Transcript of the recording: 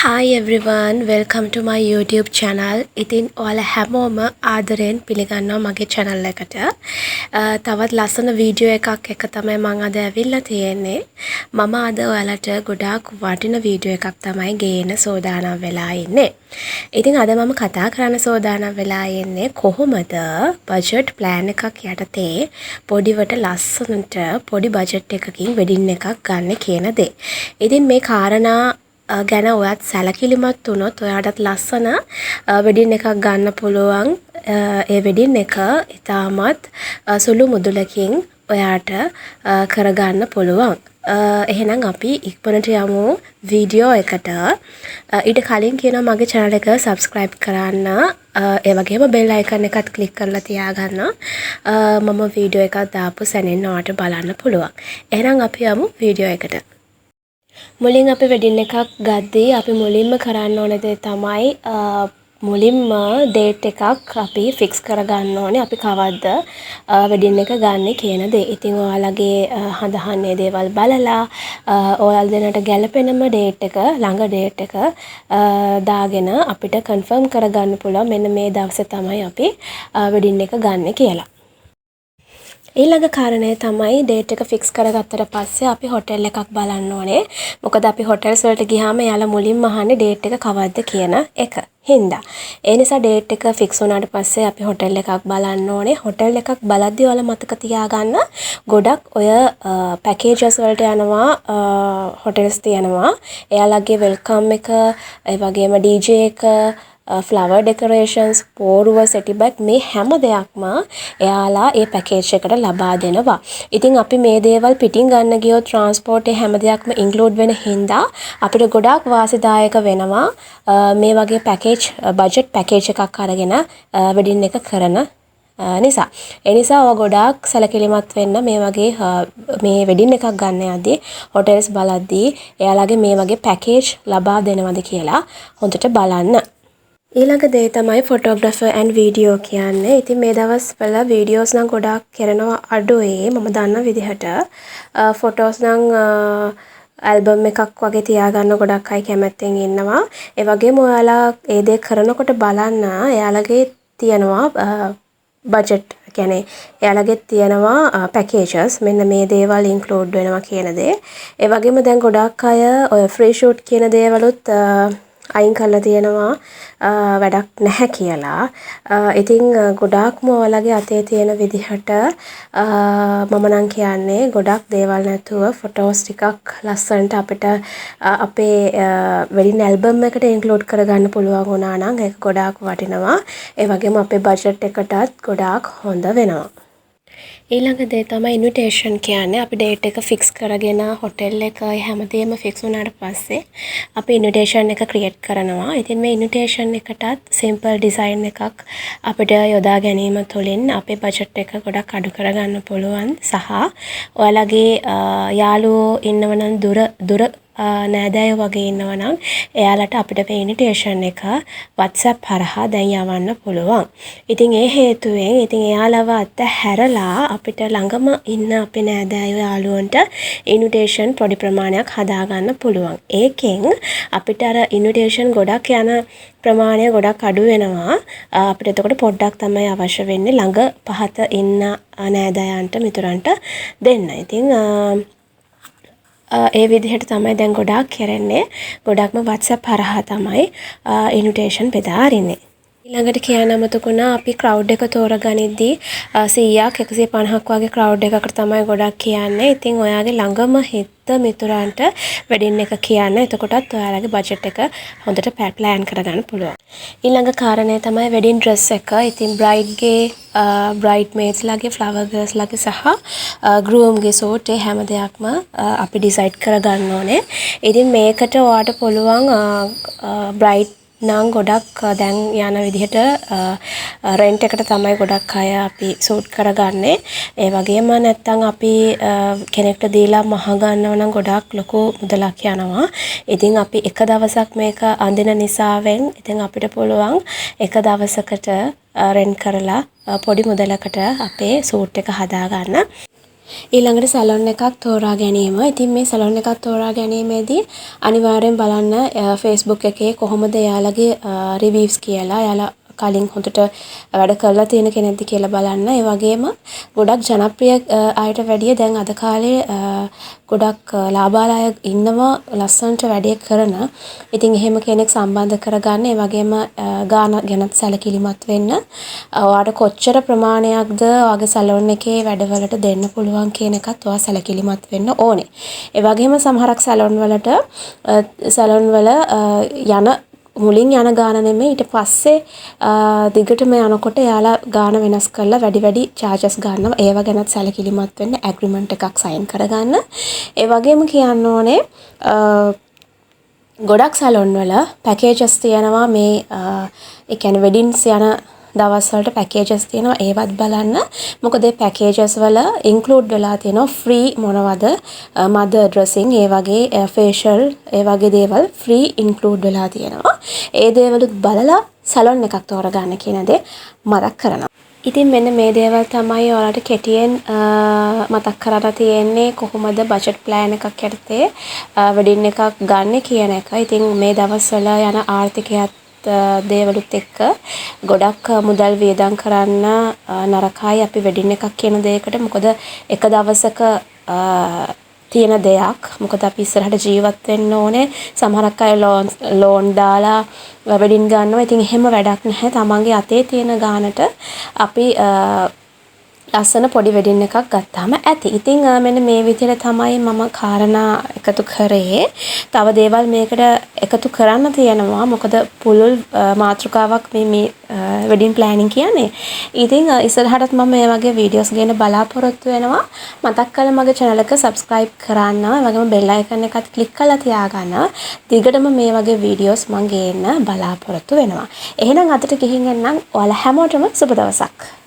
Hi everyone, welcome to my YouTube channel. ඉතින් ඔයාලා හැමෝම ආදරෙන් පිළිගන්නවා මගේ channel එකට. තවත් ලස්සන වීඩියෝ එකක් එක තමයි මම අද ඇවිල්ලා තියෙන්නේ. මම අද ඔයාලට ගොඩාක් වටින වීඩියෝ එකක් තමයි ගේන්න සෝදානම් වෙලා ඉන්නේ. ඉතින් අද මම කතා කරන්න සෝදානම් වෙලා ඉන්නේ කොහොමද budget plan එකක් යටතේ පොඩිවට ලස්සනට පොඩි budget එකකින් wedding එකක් ගන්න කියන දේ. ඉතින් මේ කාරණා ගැන ඔයත් සැලකිලිමත් වුණොත් ඔයාටත් ලස්සන වෙඩින් එකක් ගන්න පුළුවන්. ඒ වෙඩින් එක ඉතාමත් සුළු මුදලකින් ඔයාට කරගන්න පුළුවන්. එහෙනම් අපි ඉක්මනට යමු වීඩියෝ එකට. ඊට කලින් කියනවා මගේ channel එක subscribe කරන්න. ඒ වගේම bell icon එකත් click කරලා තියාගන්න. මම වීඩියෝ එකක් දාපු සැනින් ඔයාට බලන්න පුළුවන්. එහෙනම් අපි යමු වීඩියෝ එකට. මුලින් අපි වෙඩින් එකක් ගද්දී අපි මුලින්ම කරන්න ඕන දේ තමයි මුලින්ම ඩේට් එකක් අපි ෆික්ස් කරගන්න ඕනේ. අපි කවද්ද වෙඩින් එක ගන්න කියන දේ. ඉතින් ඔයාලගේ හඳහන්නේ දේවල් බලලා ඔයාලා දෙන්නට ගැළපෙනම ඩේට් එක ළඟ ඩේට් එක දාගෙන අපිට කන්ෆර්ම් කරගන්න පුළුවන් මෙන්න මේ දවසේ තමයි අපි වෙඩින් එක ගන්න කියලා. ඊළඟ කාරණය තමයි ඩේට් එක ෆික්ස් කරගත්තට පස්සේ අපි හොටෙල් එකක් බලන්න ඕනේ. මොකද අපි හොටෙල්ස් වලට ගියාම එයාලා මුලින්ම අහන්නේ ඩේට් එක කවද්ද කියන එක. හින්දා ඒ නිසා ඩේට් එක ෆික්ස් වුණාට පස්සේ අපි හොටෙල් එකක් බලන්න ඕනේ. හොටෙල් එකක් බලද්දී ඔයාලා මතක තියාගන්න ගොඩක් ඔය පැකේජස් වලට යනවා හොටෙල්ස් තියෙනවා. එයාලගේ වෙල්කම් එක ඒ වගේම DJ එක flower decorations පෝරුව සෙටි බැග් මේ හැම දෙයක්ම එයාලා ඒ පැකේජ් එකට ලබා දෙනවා. ඉතින් අපි මේ දේවල් පිටින් ගන්න ගියොත් transport හැම දෙයක්ම include වෙන හින්දා අපිට ගොඩාක් වාසිදායක වෙනවා මේ වගේ පැකේජ් budget පැකේජ් එකක් අරගෙන වෙඩින් එක කරන නිසා. ඒ නිසා ඔය ගොඩාක් සැලකිලිමත් වෙන්න මේ වගේ මේ වෙඩින් එකක් ගන්න යද්දී hotels බලද්දී එයාලගේ මේ වගේ පැකේජ් ලබා දෙනවද කියලා හොඳට බලන්න. ඊළඟ දේ තමයි photographer and video කියන්නේ. ඉතින් මේ දවස්වල videos නම් ගොඩාක් කරනවා අඩුයි මම දන්න විදිහට. photos නම් album එකක් වගේ තියාගන්න ගොඩක් අය කැමැත්තෙන් ඉන්නවා. ඒ වගේම ඔයාලා ඒ දේ කරනකොට බලන්න එයාලගේ තියෙනවා budget කියන්නේ එයාලගේ තියෙනවා packages මෙන්න මේ දේවල් include වෙනවා කියන දේ. ඒ වගේම දැන් ගොඩක් අය ඔය free shoot කියන දේවලුත් අයින් කරලා තියෙනවා වැඩක් නැහැ කියලා. ඉතින් ගොඩාක්ම ඔයාලගේ අතේ තියෙන විදිහට මම නම් කියන්නේ ගොඩක් දේවල් නැතුව ෆොටෝස් ටිකක් ලස්සනට අපිට අපේ වෙඩින් ඇල්බම් එකට ඉන්ක්ලූඩ් කරගන්න පුළුවන් වුණා නම් ඒක ගොඩාක් වටිනවා. ඒ වගේම අපේ බජට් එකටත් ගොඩාක් හොඳ වෙනවා. ඊළඟ දේ තමයි ඉන්විටේෂන් කියන්නේ. අපි ඩේට් එක ෆික්ස් කරගෙන හොටෙල් එක හැමදේම ෆික්ස් වුණාට පස්සේ අපි ඉන්විටේෂන් එක ක්‍රියේට් කරනවා. ඉතින් මේ ඉන්විටේෂන් එකටත් සිම්පල් ඩිසයින් එකක් අපිට යොදා ගැනීම තුළින් අපේ බජට් එක ගොඩක් අඩු කරගන්න පුළුවන්. සහ ඔයාලගේ යාළුවෝ ඉන්නවනම් දුර නෑදෑයෝ වගේ ඉන්නවනම් එයාලට අපිට මේ ඉන්විටේෂන් එක WhatsApp හරහා දැන් යවන්න පුළුවන්. ඉතින් ඒ හේතුවෙන් ඉතින් එයාලව අතහැරලා අපිට ළඟම ඉන්න අපේ නෑදෑයෝ යාළුවන්ට ඉන්විටේෂන් පොඩි ප්‍රමාණයක් හදාගන්න පුළුවන්. ඒකෙන් අපිට අර ඉන්විටේෂන් ගොඩක් යන ප්‍රමාණය ගොඩක් අඩු වෙනවා. අපිට එතකොට පොඩ්ඩක් තමයි අවශ්‍ය වෙන්නේ ළඟ පහත ඉන්න නෑදෑයන්ට මිතුරන්ට දෙන්න. ඉතින් ඒ විදිහට තමයි දැන් ගොඩාක් කරන්නේ. ගොඩක්ම WhatsApp හරහා තමයි ඉන්විටේෂන් බෙදා අරින්නේ. ඊළඟට කියන්න අමතකුණා අපි crowd එක තෝරගනිද්දී 100ක් 150ක් වගේ crowd එකකට තමයි ගොඩක් කියන්නේ. ඉතින් ඔයාගේ ළඟම හිත මිතුරන්ට වෙඩින් එක කියන්න. එතකොටත් ඔයාලගේ බජට් එක හොඳට ප්ලෑන් කරගන්න පුළුවන්. ඊළඟ කාරණය තමයි වෙඩින් ඩ්‍රෙස් එක. ඉතින් බ්‍රයිඩ්ගේ බ්‍රයිඩ්මේඩ්ස් ලගේ ෆ්ලවර් ගර්ල්ස් ලගේ සහ ගෲම්ගේ සූට් ඒ හැම දෙයක්ම අපි ඩිසයිඩ් කරගන්න ඕනේ. ඉතින් මේකට ඔයාට පුළුවන් බ්‍රයිඩ් නම් ගොඩක් දැන් යන විදිහට රෙන්ට් එකට තමයි ගොඩක් අය අපි සූට් කරගන්නේ. ඒ වගේම නැත්තම් අපි කෙනෙක්ට දීලා මහ ගන්නව නම් ගොඩක් ලොකු මුදලක් යනවා. ඉතින් අපි එක දවසක් මේක අඳින නිසාවෙන් ඉතින් අපිට පුළුවන් එක දවසකට රෙන්ට් කරලා පොඩි මුදලකට අපේ සූට් එක හදාගන්න. ඊළඟට සැලොන් එකක් තෝරා ගැනීම. ඉතින් මේ සැලොන් එකක් තෝරා ගැනීමේදී අනිවාර්යෙන් බලන්න Facebook එකේ කොහොමද එයාලගේ රිවිව්ස් කියලා. එයාලා කලින් හොඳට වැඩ කරලා තියෙන කෙනෙක්ද කියලා බලන්න. ඒ වගේම ගොඩක් ජනප්‍රිය අයට වැඩිය දැන් අද කාලේ ගොඩක් ලාබාලය ඉන්නවා ලස්සනට වැඩේ කරන. ඉතින් එහෙම කෙනෙක් සම්බන්ධ කරගන්න. ඒ වගේම ගාන ගැන සැලකිලිමත් වෙන්න. ඔයාට කොච්චර ප්‍රමාණයක්ද ඔයාගේ සැලොන් එකේ වැඩවලට දෙන්න පුළුවන් කියන එකත් ඔයා සැලකිලිමත් වෙන්න ඕනේ. ඒ වගේම සමහරක් සැලොන් වල යන මුලින් යන ගාන නෙමෙයි ඊට පස්සේ දිගටම යනකොට එයාලා ගාන වෙනස් කරලා වැඩි charges ගන්නවා. ඒව ගැනත් සැලකිලිමත් වෙන්න ඇග්‍රීමන්ට් එකක් සයින් කරගන්න. ඒ වගේම කියන්න ඕනේ ගොඩක් සැලොන් වල පැකේජස් තියෙනවා මේ ඒ කියන්නේ වෙඩින්ස් යන දවස් වලට පැකේජස් තියෙනවා ඒවත් බලන්න. මොකද මේ පැකේජස් වල ඉන්ක්ලූඩ් වෙලා තියෙනවා ෆ්‍රී මොනවද මදර් ඩ්‍රෙසින් ඒ වගේ ෆේෂල් ඒ වගේ දේවල් ෆ්‍රී ඉන්ක්ලූඩ් වෙලා තියෙනවා. ඒ දේවලුත් බලලා සැලොන් එකක් තෝරගන්න කියන දේ මතක් කරනවා. ඉතින් මෙන්න මේ දේවල් තමයි ඔයාලට කෙටියෙන් මතක් කරලා තියෙන්නේ කොහොමද බජට් ප්ලෑන් එකක් යටතේ වෙඩින් එකක් ගන්න කියන එක. ඉතින් මේ දවස්වල යන ආර්ථිකයත් දේවලුත් එක්ක ගොඩක් මුදල් වියදම් කරන්න නරකයි අපි වෙඩින් එකක් කියන දෙයකට. මොකද එක දවසක තියෙන දෙයක්. මොකද අපි ඉස්සරහට ජීවත් වෙන්න ඕනේ. සමහරක් අය ලෝන් දාලා වෙඩින් ගන්නවා. ඉතින් එහෙම වැඩක් නැහැ. තමන්ගේ අතේ තියෙන ගානට අපි ලස්සන පොඩි වෙඩින් එකක් ගත්තාම ඇති. ඉතින් මෙන්න මේ විදිහට තමයි මම කාරණා එකතු කරේ. තව දේවල් මේකට එකතු කරන්න තියෙනවා. මොකද පුළුල් මාතෘකාවක් මේ වෙඩින් ප්ලෑනින් කියන්නේ. ඉතින් ඉස්සරහටත් මම මේ වගේ වීඩියෝස් ගැන බලාපොරොත්තු වෙනවා. මතක් කරලා මගේ channel එක subscribe කරන්න. ඒ වගේම bell icon එකත් click කරලා තියාගන්න. දිගටම මේ වගේ වීඩියෝස් මම ගේන්න බලාපොරොත්තු වෙනවා. එහෙනම් අදට ගිහින් එන්නම්. ඔයාලා හැමෝටම සුබ දවසක්.